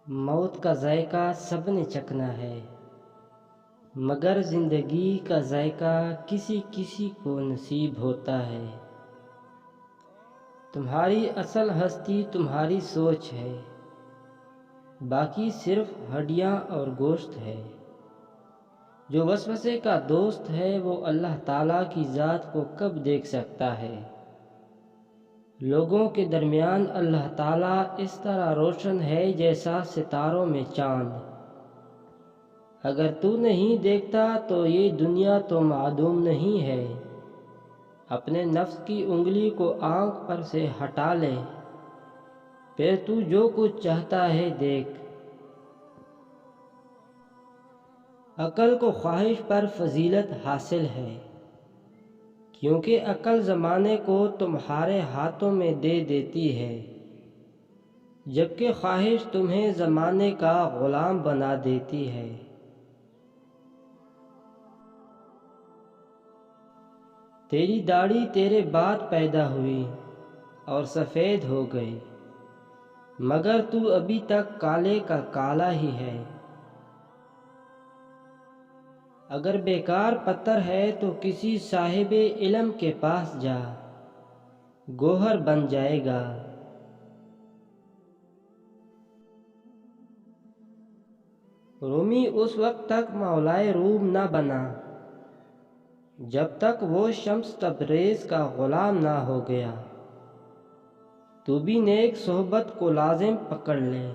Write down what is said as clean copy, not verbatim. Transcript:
موت کا ذائقہ سب نے چکھنا ہے، مگر زندگی کا ذائقہ کسی کسی کو نصیب ہوتا ہے۔ تمہاری اصل ہستی تمہاری سوچ ہے، باقی صرف ہڈیاں اور گوشت ہے۔ جو وسوسے کا دوست ہے وہ اللہ تعالیٰ کی ذات کو کب دیکھ سکتا ہے؟ لوگوں کے درمیان اللہ تعالیٰ اس طرح روشن ہے جیسا ستاروں میں چاند۔ اگر تو نہیں دیکھتا تو یہ دنیا تو معدوم نہیں ہے۔ اپنے نفس کی انگلی کو آنکھ پر سے ہٹا لے، پھر تو جو کچھ چاہتا ہے دیکھ۔ عقل کو خواہش پر فضیلت حاصل ہے، کیونکہ عقل زمانے کو تمہارے ہاتھوں میں دے دیتی ہے، جبکہ خواہش تمہیں زمانے کا غلام بنا دیتی ہے۔ تیری داڑھی تیرے بعد پیدا ہوئی اور سفید ہو گئی، مگر تو ابھی تک کالے کا کالا ہی ہے۔ اگر بیکار پتھر ہے تو کسی صاحب علم کے پاس جا، گوہر بن جائے گا۔ رومی اس وقت تک مولائے روم نہ بنا جب تک وہ شمس تبریز کا غلام نہ ہو گیا۔ تو بھی نیک صحبت کو لازم پکڑ لے۔